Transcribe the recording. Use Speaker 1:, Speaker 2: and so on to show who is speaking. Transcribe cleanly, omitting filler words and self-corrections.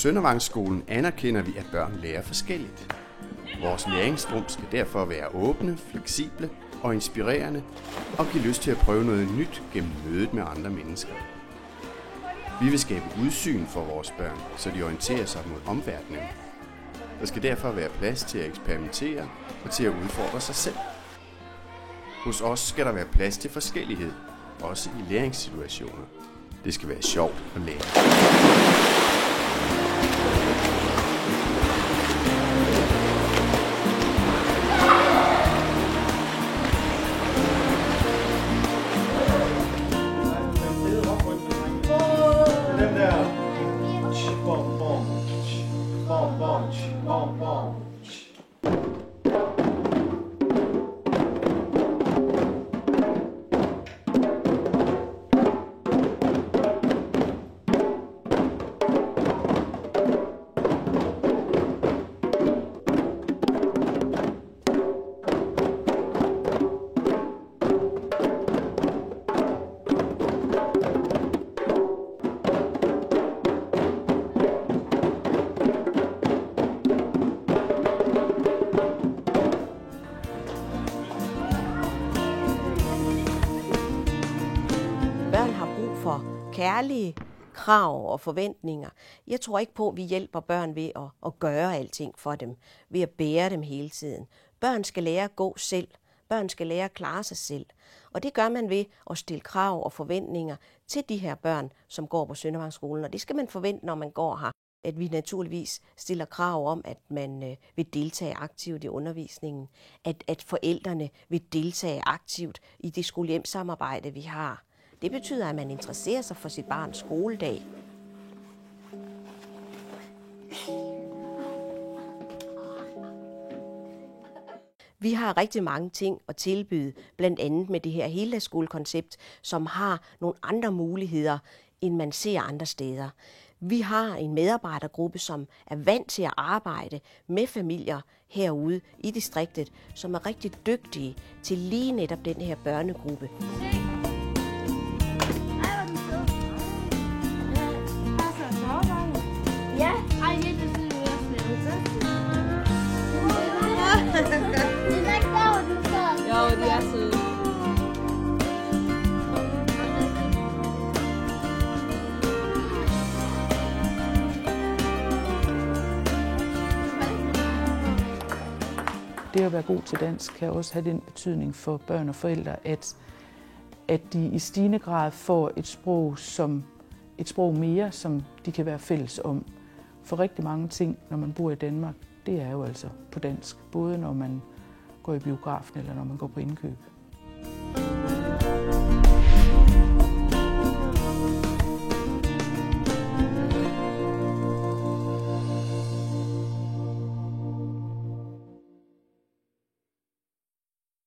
Speaker 1: Søndervangsskolen anerkender vi, at børn lærer forskelligt. Vores læringsrum skal derfor være åbne, fleksible og inspirerende og give lyst til at prøve noget nyt gennem mødet med andre mennesker. Vi vil skabe udsyn for vores børn, så de orienterer sig mod omverdenen. Der skal derfor være plads til at eksperimentere og til at udfordre sig selv. Hos os skal der være plads til forskellighed, også i læringssituationer. Det skal være sjovt at lære.
Speaker 2: Børn har brug for kærlige krav og forventninger. Jeg tror ikke på, at vi hjælper børn ved at gøre alting for dem, ved at bære dem hele tiden. Børn skal lære at gå selv. Børn skal lære at klare sig selv. Og det gør man ved at stille krav og forventninger til de her børn, som går på Søndervangsskolen. Og det skal man forvente, når man går her. At vi naturligvis stiller krav om, at man vil deltage aktivt i undervisningen. At forældrene vil deltage aktivt i det skole-hjem-samarbejde, vi har. Det betyder, at man interesserer sig for sit barns skoledag. Vi har rigtig mange ting at tilbyde, blandt andet med det her heldagsskolekoncept, som har nogle andre muligheder, end man ser andre steder. Vi har en medarbejdergruppe, som er vant til at arbejde med familier herude i distriktet, som er rigtig dygtige til lige netop den her børnegruppe.
Speaker 3: Jo, de er søde.
Speaker 4: Det at være god til dansk kan også have den betydning for børn og forældre, at de i stigende grad får et sprog mere, som de kan være fælles om. For rigtig mange ting, når man bor i Danmark, det er jo altså på dansk, både når man går i biografen eller når man går på indkøb.